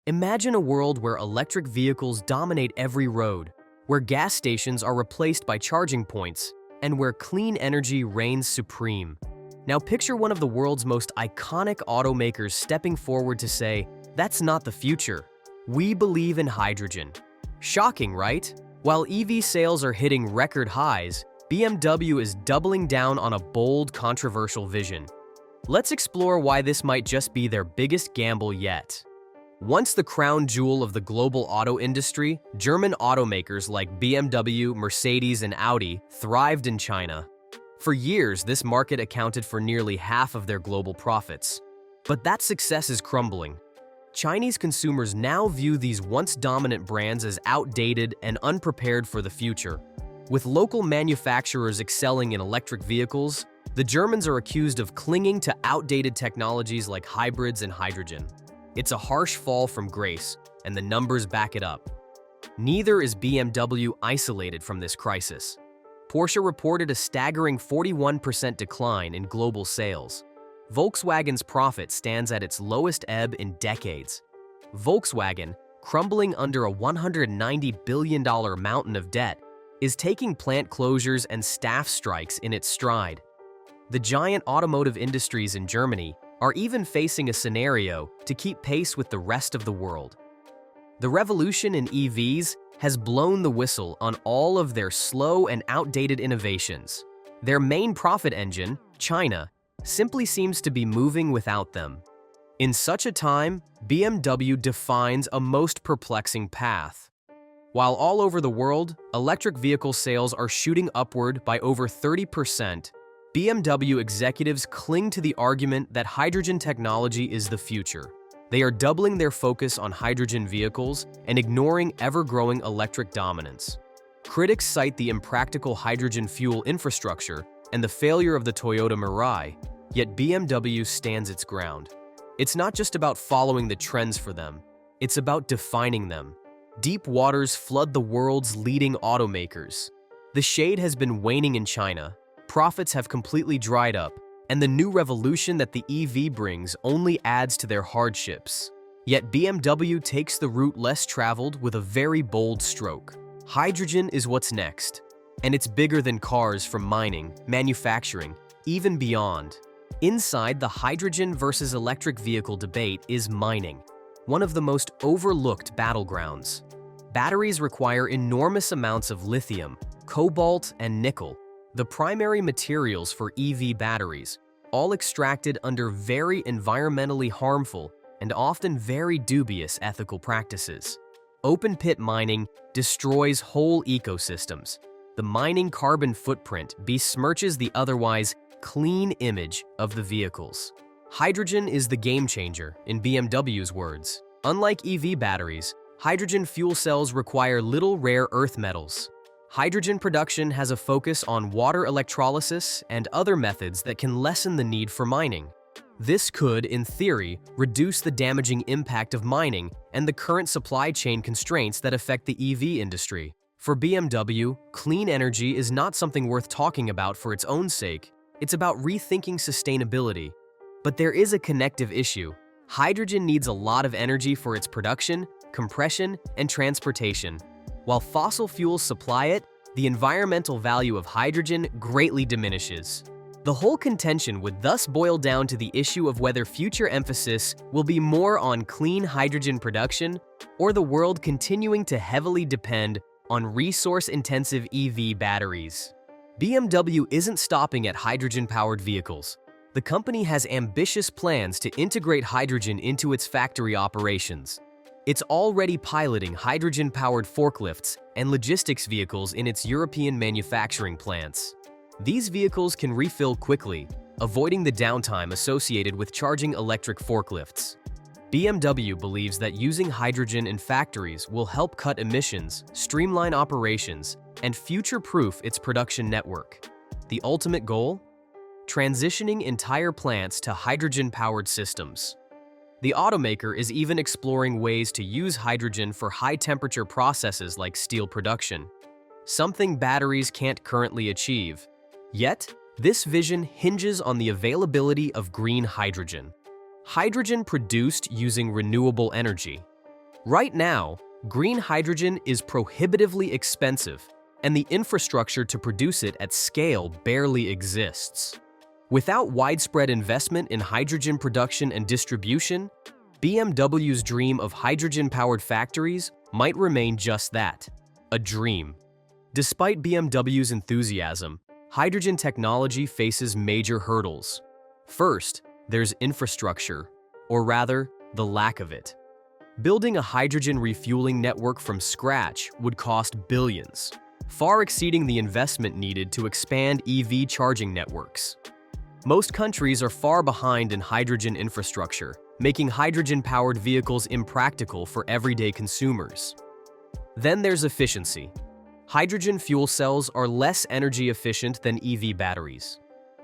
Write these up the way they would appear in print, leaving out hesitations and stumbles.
Imagine a world where electric vehicles dominate every road, where gas stations are replaced by charging points, and where clean energy reigns supreme. Now picture one of the world's most iconic automakers stepping forward to say, "That's not the future. We believe in hydrogen." Shocking, right? While EV sales are hitting record highs, BMW is doubling down on a bold, controversial vision. Let's explore why this might just be their biggest gamble yet. Once the crown jewel of the global auto industry, German automakers like BMW, Mercedes, and Audi thrived in China. For years, this market accounted for nearly half of their global profits. But that success is crumbling. Chinese consumers now view these once dominant brands as outdated and unprepared for the future. With local manufacturers excelling in electric vehicles, the Germans are accused of clinging to outdated technologies like hybrids and hydrogen. It's a harsh fall from grace, and the numbers back it up. Neither is BMW isolated from this crisis. Porsche reported a staggering 41% decline in global sales. Volkswagen's profit stands at its lowest ebb in decades. Volkswagen, crumbling under a $190 billion mountain of debt, is taking plant closures and staff strikes in its stride. The giant automotive industries in Germany are even facing a scenario to keep pace with the rest of the world. The revolution in EVs has blown the whistle on all of their slow and outdated innovations. Their main profit engine, China, simply seems to be moving without them. In such a time, BMW defines a most perplexing path. While all over the world, electric vehicle sales are shooting upward by over 30%, BMW executives cling to the argument that hydrogen technology is the future. They are doubling their focus on hydrogen vehicles and ignoring ever-growing electric dominance. Critics cite the impractical hydrogen fuel infrastructure and the failure of the Toyota Mirai, yet BMW stands its ground. It's not just about following the trends for them, it's about defining them. Deep waters flood the world's leading automakers. The shade has been waning in China, profits have completely dried up, and the new revolution that the EV brings only adds to their hardships. Yet BMW takes the route less traveled with a very bold stroke. Hydrogen is what's next, and it's bigger than cars from mining, manufacturing, even beyond. Inside the hydrogen versus electric vehicle debate is mining, one of the most overlooked battlegrounds. Batteries require enormous amounts of lithium, cobalt, and nickel, the primary materials for EV batteries, all extracted under very environmentally harmful and often very dubious ethical practices. Open-pit mining destroys whole ecosystems. The mining carbon footprint besmirches the otherwise clean image of the vehicles. Hydrogen is the game changer, in BMW's words. Unlike EV batteries, hydrogen fuel cells require little rare earth metals. Hydrogen production has a focus on water electrolysis and other methods that can lessen the need for mining. This could, in theory, reduce the damaging impact of mining and the current supply chain constraints that affect the EV industry. For BMW, clean energy is not something worth talking about for its own sake. It's about rethinking sustainability. But there is a connective issue. Hydrogen needs a lot of energy for its production, compression, and transportation. While fossil fuels supply it, the environmental value of hydrogen greatly diminishes. The whole contention would thus boil down to the issue of whether future emphasis will be more on clean hydrogen production or the world continuing to heavily depend on resource-intensive EV batteries. BMW isn't stopping at hydrogen-powered vehicles. The company has ambitious plans to integrate hydrogen into its factory operations. It's already piloting hydrogen-powered forklifts and logistics vehicles in its European manufacturing plants. These vehicles can refill quickly, avoiding the downtime associated with charging electric forklifts. BMW believes that using hydrogen in factories will help cut emissions, streamline operations, and future-proof its production network. The ultimate goal? Transitioning entire plants to hydrogen-powered systems. The automaker is even exploring ways to use hydrogen for high-temperature processes like steel production, something batteries can't currently achieve. Yet, this vision hinges on the availability of green hydrogen. Hydrogen produced using renewable energy. Right now, green hydrogen is prohibitively expensive, and the infrastructure to produce it at scale barely exists. Without widespread investment in hydrogen production and distribution, BMW's dream of hydrogen-powered factories might remain just that, a dream. Despite BMW's enthusiasm, hydrogen technology faces major hurdles. First, there's infrastructure, or rather, the lack of it. Building a hydrogen refueling network from scratch would cost billions, far exceeding the investment needed to expand EV charging networks. Most countries are far behind in hydrogen infrastructure, making hydrogen-powered vehicles impractical for everyday consumers. Then there's efficiency. Hydrogen fuel cells are less energy efficient than EV batteries.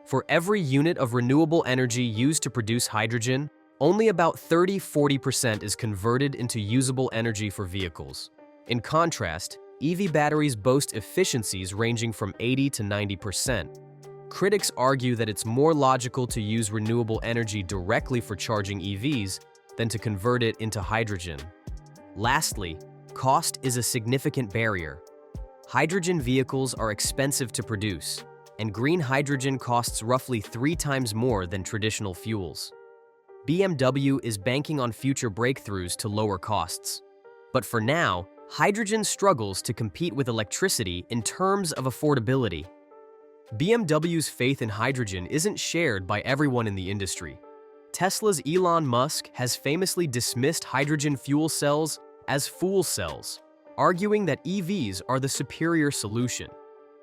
For every unit of renewable energy used to produce hydrogen, only about 30–40% is converted into usable energy for vehicles. In contrast, EV batteries boast efficiencies ranging from 80 to 90%. Critics argue that it's more logical to use renewable energy directly for charging EVs than to convert it into hydrogen. Lastly, cost is a significant barrier. Hydrogen vehicles are expensive to produce, and green hydrogen costs roughly 3 times more than traditional fuels. BMW is banking on future breakthroughs to lower costs. But for now, hydrogen struggles to compete with electricity in terms of affordability. BMW's faith in hydrogen isn't shared by everyone in the industry. Tesla's Elon Musk has famously dismissed hydrogen fuel cells as fool cells, arguing that EVs are the superior solution.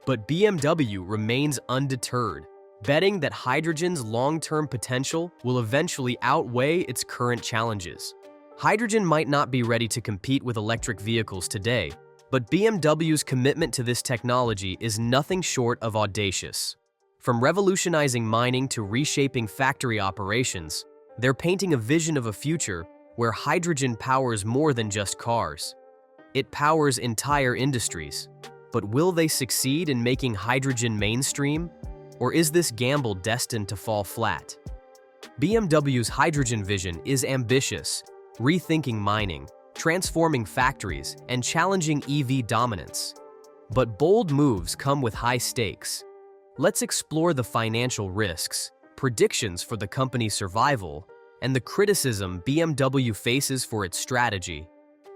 But BMW remains undeterred, betting that hydrogen's long-term potential will eventually outweigh its current challenges. Hydrogen might not be ready to compete with electric vehicles today, but BMW's commitment to this technology is nothing short of audacious. From revolutionizing mining to reshaping factory operations, they're painting a vision of a future where hydrogen powers more than just cars. It powers entire industries. But will they succeed in making hydrogen mainstream? Or is this gamble destined to fall flat? BMW's hydrogen vision is ambitious, rethinking mining, transforming factories, and challenging EV dominance. But bold moves come with high stakes. Let's explore the financial risks, predictions for the company's survival, and the criticism BMW faces for its strategy.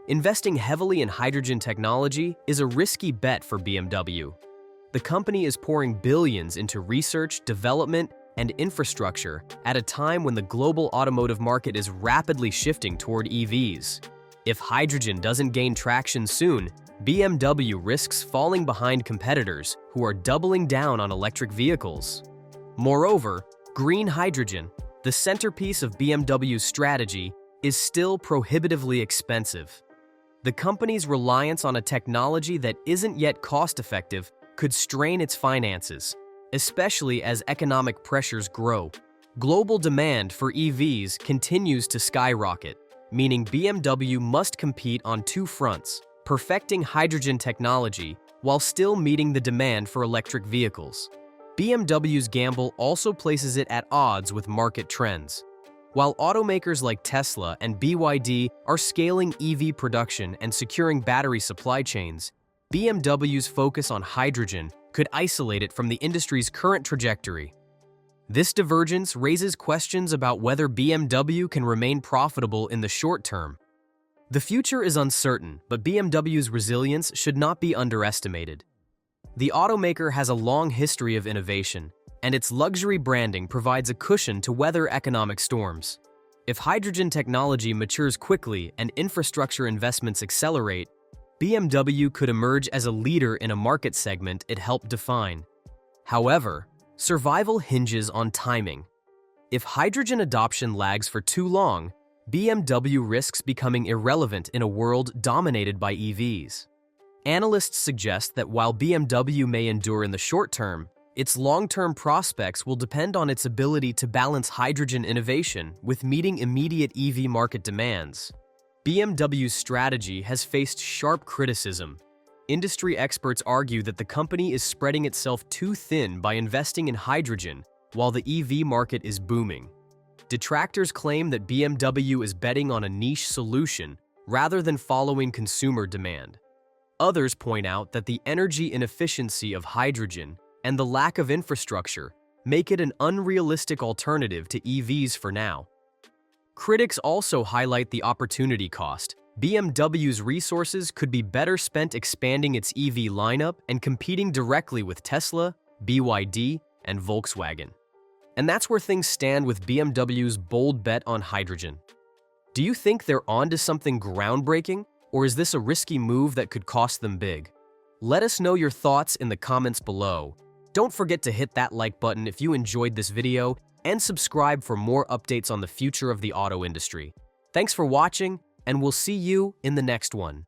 Investing heavily in hydrogen technology is a risky bet for BMW. The company is pouring billions into research, development, and infrastructure at a time when the global automotive market is rapidly shifting toward EVs. If hydrogen doesn't gain traction soon, BMW risks falling behind competitors who are doubling down on electric vehicles. Moreover, green hydrogen, the centerpiece of BMW's strategy, is still prohibitively expensive. The company's reliance on a technology that isn't yet cost-effective could strain its finances, especially as economic pressures grow. Global demand for EVs continues to skyrocket, meaning BMW must compete on 2 fronts, perfecting hydrogen technology while still meeting the demand for electric vehicles. BMW's gamble also places it at odds with market trends. While automakers like Tesla and BYD are scaling EV production and securing battery supply chains, BMW's focus on hydrogen could isolate it from the industry's current trajectory. This divergence raises questions about whether BMW can remain profitable in the short term. The future is uncertain, but BMW's resilience should not be underestimated. The automaker has a long history of innovation, and its luxury branding provides a cushion to weather economic storms. If hydrogen technology matures quickly and infrastructure investments accelerate, BMW could emerge as a leader in a market segment it helped define. However, survival hinges on timing. If hydrogen adoption lags for too long, BMW risks becoming irrelevant in a world dominated by EVs. Analysts suggest that while BMW may endure in the short term, its long-term prospects will depend on its ability to balance hydrogen innovation with meeting immediate EV market demands. BMW's strategy has faced sharp criticism. Industry experts argue that the company is spreading itself too thin by investing in hydrogen while the EV market is booming. Detractors claim that BMW is betting on a niche solution rather than following consumer demand. Others point out that the energy inefficiency of hydrogen and the lack of infrastructure make it an unrealistic alternative to EVs for now. Critics also highlight the opportunity cost. BMW's resources could be better spent expanding its EV lineup and competing directly with Tesla, BYD, and Volkswagen. And that's where things stand with BMW's bold bet on hydrogen. Do you think they're onto something groundbreaking, or is this a risky move that could cost them big? Let us know your thoughts in the comments below. Don't forget to hit that like button if you enjoyed this video and subscribe for more updates on the future of the auto industry. Thanks for watching, and we'll see you in the next one.